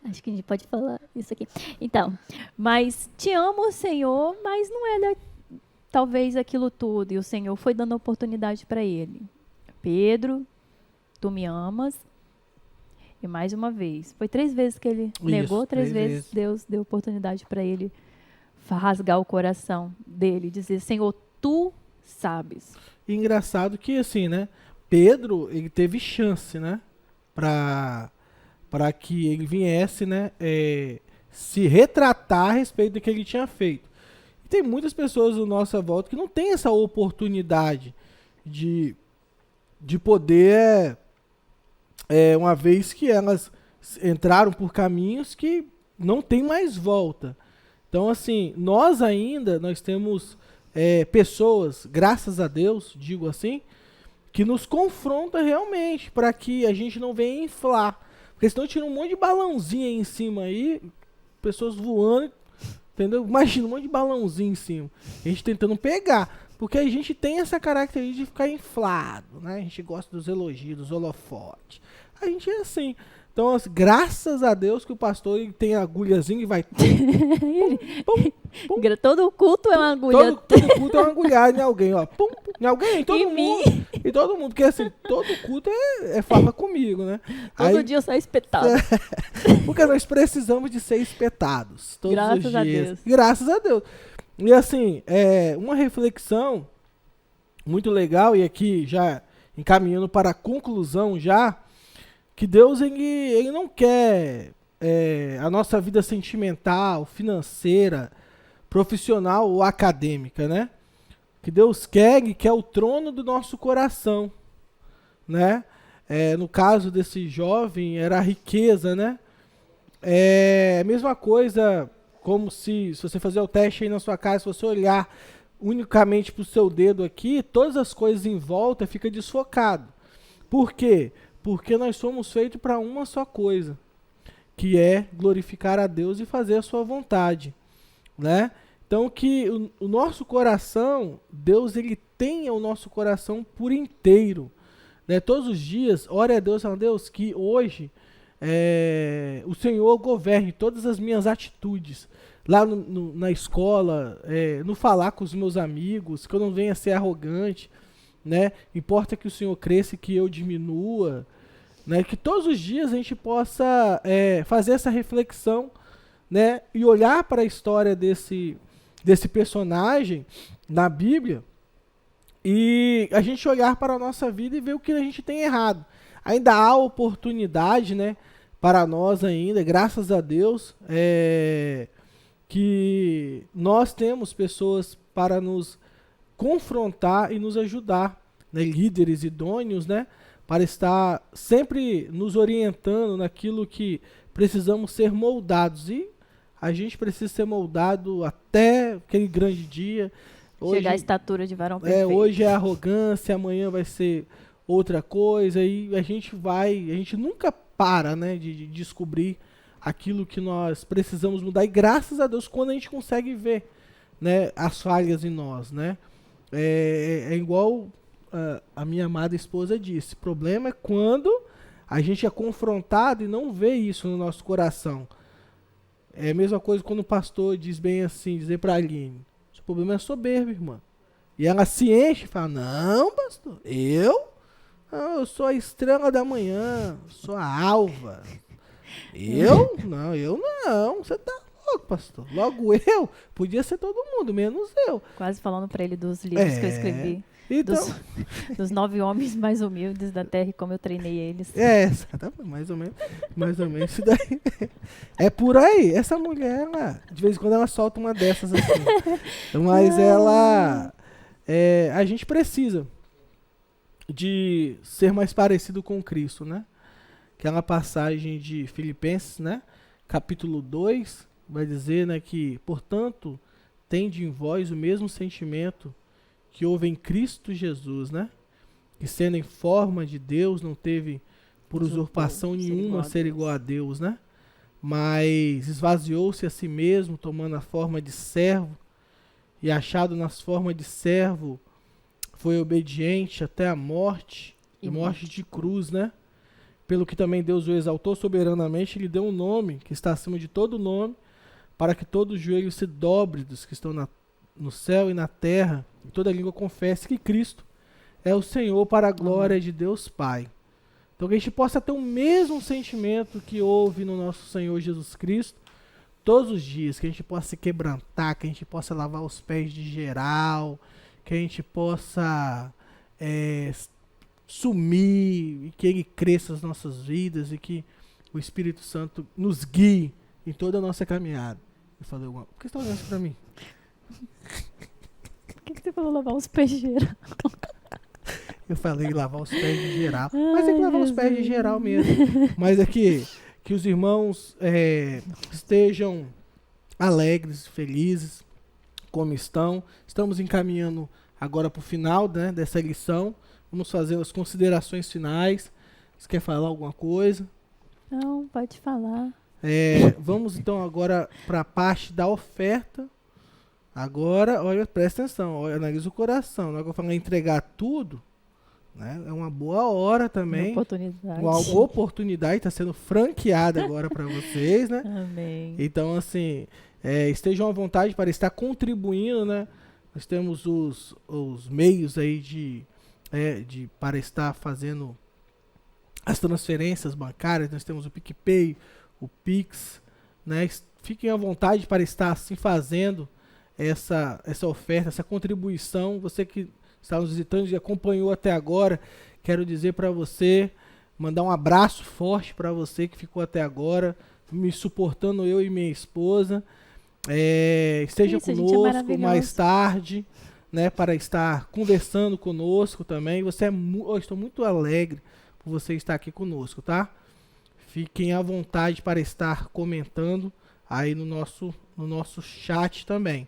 Speaker 1: Acho que a gente pode falar isso aqui. Então, mas te amo, Senhor, mas não é talvez aquilo tudo. E o Senhor foi dando oportunidade para ele. Pedro, tu me amas? E mais uma vez. Foi 3 vezes que ele negou, 3 vezes Deus deu oportunidade para ele rasgar o coração dele, dizer, Senhor, tu sabes.
Speaker 2: E engraçado que, assim, né? Pedro, ele teve chance, né? Para que ele viesse, né? Se retratar a respeito do que ele tinha feito. E tem muitas pessoas à nossa volta que não tem essa oportunidade de poder, uma vez que elas entraram por caminhos que não tem mais volta. Então, assim, nós temos pessoas, graças a Deus, digo assim, que nos confronta realmente, para que a gente não venha inflar. Porque senão tira um monte de balãozinho aí em cima aí, pessoas voando, entendeu? Imagina um monte de balãozinho em cima. A gente tentando pegar. Porque a gente tem essa característica de ficar inflado, né? A gente gosta dos elogios, dos holofotes. A gente é assim. Então, graças a Deus que o pastor ele tem a agulhazinha e vai...
Speaker 1: Todo culto é uma agulha.
Speaker 2: Todo culto é uma agulhada em alguém, ó. Pum, pum, em alguém, em todo
Speaker 1: Em
Speaker 2: mundo.
Speaker 1: mim.
Speaker 2: E todo mundo. Porque assim, todo culto fala comigo, né?
Speaker 1: Todo dia eu saio espetado.
Speaker 2: Porque nós precisamos de ser espetados. Todos
Speaker 1: Graças
Speaker 2: os
Speaker 1: a
Speaker 2: dias.
Speaker 1: Deus.
Speaker 2: Graças a Deus. E assim, uma reflexão muito legal, e aqui já encaminhando para a conclusão já, que Deus ele não quer a nossa vida sentimental, financeira, profissional ou acadêmica, né? Que Deus quer o trono do nosso coração, né? No caso desse jovem, era a riqueza, né? A mesma coisa, como se você fazer o teste aí na sua casa, se você olhar unicamente para o seu dedo aqui, todas as coisas em volta ficam desfocadas. Por quê? Porque nós somos feitos para uma só coisa, que é glorificar a Deus e fazer a sua vontade, né? Então que o nosso coração, Deus ele tenha o nosso coração por inteiro, né? Todos os dias, ore a Deus, fala, Deus, que hoje o Senhor governe todas as minhas atitudes, lá na escola, no falar com os meus amigos, que eu não venha ser arrogante, né? Importa que o Senhor cresça e que eu diminua, né? Que todos os dias a gente possa fazer essa reflexão, né? E olhar para a história desse personagem na Bíblia e a gente olhar para a nossa vida e ver o que a gente tem errado. Ainda há oportunidade, né? Para nós ainda, graças a Deus, que nós temos pessoas para nos confrontar e nos ajudar, né? Líderes idôneos, né? Para estar sempre nos orientando naquilo que precisamos ser moldados. E a gente precisa ser moldado até aquele grande dia. Hoje,
Speaker 1: chegar à estatura de varão perfeito.
Speaker 2: Hoje é arrogância, amanhã vai ser outra coisa. E a gente nunca para, né, de descobrir aquilo que nós precisamos mudar. E graças a Deus, quando a gente consegue ver, né, as falhas em nós, né? É igual a minha amada esposa disse, o problema é quando a gente é confrontado e não vê isso no nosso coração. É a mesma coisa quando o pastor diz bem assim, dizer para a Aline, o problema é soberba, irmã. E ela se enche e fala, não, pastor, Não, eu sou a estrela da manhã, sou a alva. Eu? Não, eu não. Você tá louco, pastor. Logo eu, podia ser todo mundo, menos eu.
Speaker 1: Quase falando para ele dos livros que eu escrevi.
Speaker 2: Então,
Speaker 1: Dos 9 homens mais humildes da terra e como eu treinei eles.
Speaker 2: Exatamente, mais ou menos isso daí. É por aí. Essa mulher, de vez em quando ela solta uma dessas assim. Mas a gente precisa de ser mais parecido com Cristo, né? Aquela passagem de Filipenses, né? Capítulo 2, vai dizer, né, que, portanto, tende em vós o mesmo sentimento que houve em Cristo Jesus, né? Que sendo em forma de Deus, não teve por usurpação nenhuma ser igual a Deus, né? Mas esvaziou-se a si mesmo, tomando a forma de servo, e achado nas formas de servo, foi obediente até a morte, e morte de cruz, né? Pelo que também Deus o exaltou soberanamente, e lhe deu um nome que está acima de todo nome, para que todo joelho se dobre dos que estão no céu e na terra, e toda língua confesse que Cristo é o Senhor, para a glória de Deus Pai. Então que a gente possa ter o mesmo sentimento que houve no nosso Senhor Jesus Cristo, todos os dias, que a gente possa se quebrantar, que a gente possa lavar os pés de geral, que a gente possa sumir, e que Ele cresça nas nossas vidas, e que o Espírito Santo nos guie em toda a nossa caminhada. Eu falei, por que você está olhando isso para mim?
Speaker 1: Por que você falou lavar os pés de geral?
Speaker 2: Eu falei lavar os pés de geral. Mas é que lavar os pés de geral mesmo. Mas é que os irmãos estejam alegres, felizes, como estão. Estamos encaminhando agora para o final, né, dessa lição. Vamos fazer as considerações finais. Você quer falar alguma coisa?
Speaker 1: Não, pode falar.
Speaker 2: Vamos então agora para a parte da oferta. Agora, olha, presta atenção, olha, analisa o coração. Na hora que eu falar entregar tudo, né, é uma boa hora também. Uma oportunidade está sendo franqueada agora para vocês, né?
Speaker 1: Amém.
Speaker 2: Então, assim, estejam à vontade para estar contribuindo, né? Nós temos os meios aí para estar fazendo as transferências bancárias. Nós temos o PicPay, o Pix, né? Fiquem à vontade para estar assim fazendo essa oferta, essa contribuição. Você que está nos visitando e acompanhou até agora, quero dizer para você, mandar um abraço forte para você que ficou até agora, me suportando, eu e minha esposa. Esteja conosco mais tarde, né, para estar conversando conosco também. Eu estou muito alegre por você estar aqui conosco, tá? Fiquem à vontade para estar comentando aí no nosso chat também.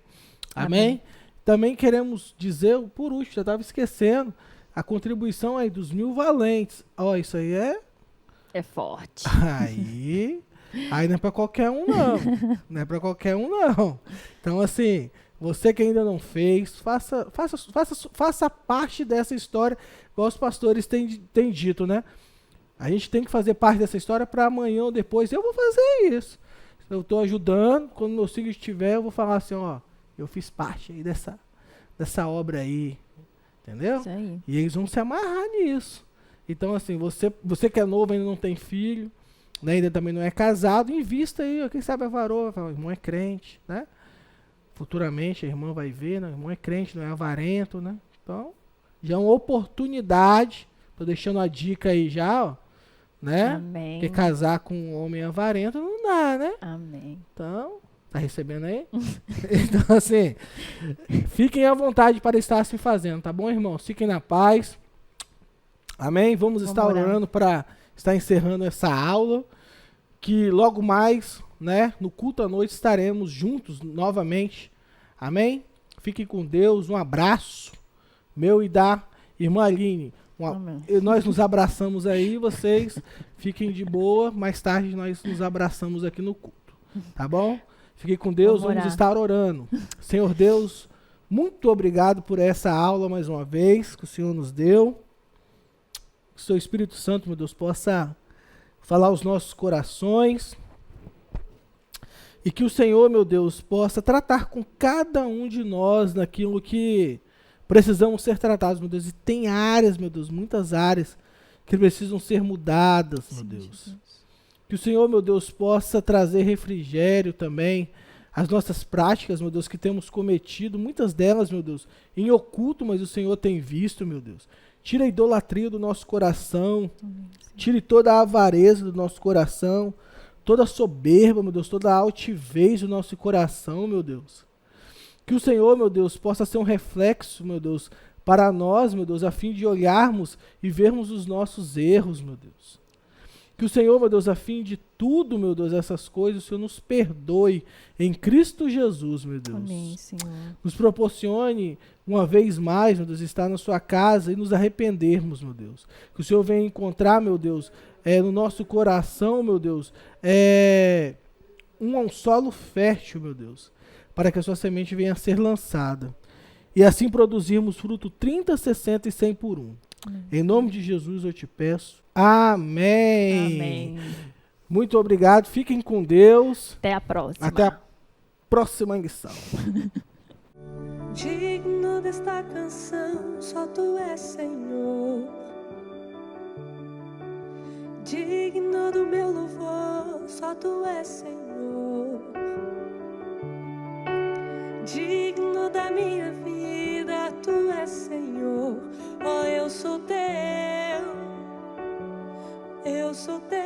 Speaker 2: Amém? Também queremos dizer, por último, já estava esquecendo, a contribuição aí dos 1000 valentes. Ó, isso aí
Speaker 1: é forte.
Speaker 2: Aí não é para qualquer um, não. Não é para qualquer um, não. Então, assim, você que ainda não fez, faça parte dessa história, igual os pastores têm dito, né? A gente tem que fazer parte dessa história para amanhã ou depois. Eu vou fazer isso. Eu estou ajudando. Quando meu filho estiver, eu vou falar assim, ó, eu fiz parte aí dessa obra aí. Entendeu?
Speaker 1: Isso aí.
Speaker 2: E eles vão se amarrar nisso. Então, assim, você que é novo, ainda não tem filho, né, ainda também não é casado, invista aí, ó, quem sabe a varoa, o irmão é crente, né? Futuramente a irmã vai ver, né? O irmão é crente, não é avarento, né? Então, já é uma oportunidade, tô deixando a dica aí já, ó, né?
Speaker 1: Amém.
Speaker 2: Porque casar com um homem avarento não dá, né?
Speaker 1: Amém.
Speaker 2: Então, tá recebendo aí? Então, assim, fiquem à vontade para estar assim fazendo, tá bom, irmãos? Fiquem na paz. Amém? Vamos estar orando para estar encerrando essa aula, que logo mais, né, no culto à noite estaremos juntos novamente. Amém? Fiquem com Deus, um abraço meu e da irmã Aline. Nós nos abraçamos aí, vocês fiquem de boa, mais tarde nós nos abraçamos aqui no culto, tá bom? Fiquem com Deus, vamos estar orando. Senhor Deus, muito obrigado por essa aula mais uma vez que o Senhor nos deu. Que o seu Espírito Santo, meu Deus, possa falar aos nossos corações. E que o Senhor, meu Deus, possa tratar com cada um de nós naquilo que precisamos ser tratados, meu Deus. E tem áreas, meu Deus, muitas áreas que precisam ser mudadas, meu Deus. Que o Senhor, meu Deus, possa trazer refrigério também às nossas práticas, meu Deus, que temos cometido, muitas delas, meu Deus, em oculto, mas o Senhor tem visto, meu Deus. Tira a idolatria do nosso coração, tire toda a avareza do nosso coração, toda a soberba, meu Deus, toda a altivez do nosso coração, meu Deus. Que o Senhor, meu Deus, possa ser um reflexo, meu Deus, para nós, meu Deus, a fim de olharmos e vermos os nossos erros, meu Deus. Que o Senhor, meu Deus, a fim de tudo, meu Deus, essas coisas, o Senhor nos perdoe em Cristo Jesus, meu Deus.
Speaker 1: Amém, Senhor.
Speaker 2: Nos proporcione, uma vez mais, meu Deus, estar na sua casa e nos arrependermos, meu Deus. Que o Senhor venha encontrar, meu Deus, no nosso coração, meu Deus, um solo fértil, meu Deus, para que a sua semente venha a ser lançada. E assim produzirmos fruto 30, 60 e 100 por um. Em nome de Jesus eu te peço. Amém.
Speaker 1: Amém.
Speaker 2: Muito obrigado. Fiquem com Deus.
Speaker 1: Até a próxima.
Speaker 2: Até a próxima lição.
Speaker 7: Digno desta canção, só tu és, Senhor. Digno do meu louvor, só tu és, Senhor. Digno da minha vida, tu és, Senhor. Oh, eu sou teu, eu sou teu.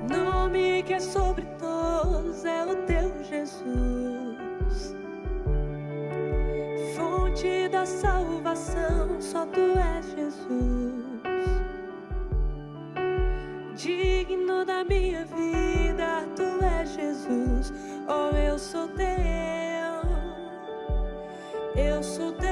Speaker 7: Nome que é sobre todos é o teu Jesus. Fonte da salvação, só tu és, Jesus. Digno da minha vida, tu és, Jesus. Oh, eu sou teu, eu sou teu.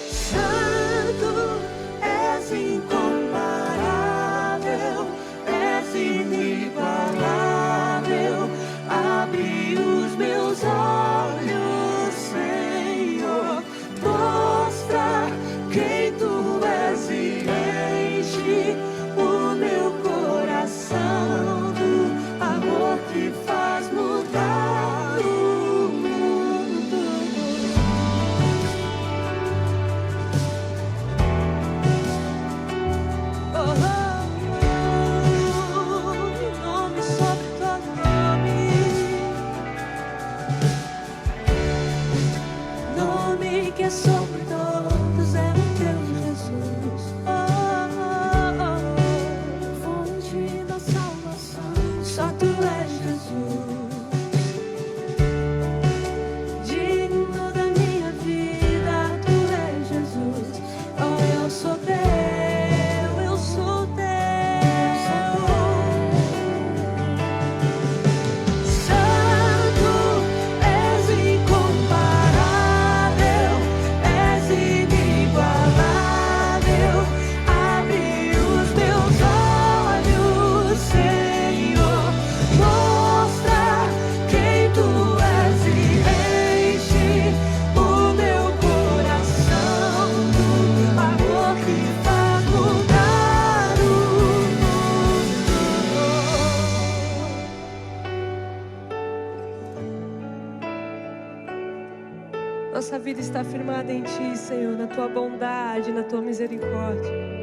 Speaker 7: Santo, és incomparável, és inigualável. Abre os meus olhos, Senhor, mostra quem tu és e enche o meu coração do amor que faz mudar o mundo. Oh, oh, oh, nome sobre todo nome. Nome que é sobre todos é o teu Jesus. Oh, oh, oh, fonte da salvação, só tu és, Jesus. Digno da minha vida, tu és, Jesus. Oh, eu sou teu, eu sou teu. Santo, és incomparável, és inigualável. Abre os meus olhos, Senhor, mostra quem tu és e enche o meu coração do amor que faz mudar o mundo. Nossa vida está firmada em ti, Senhor, na tua bondade, na tua misericórdia.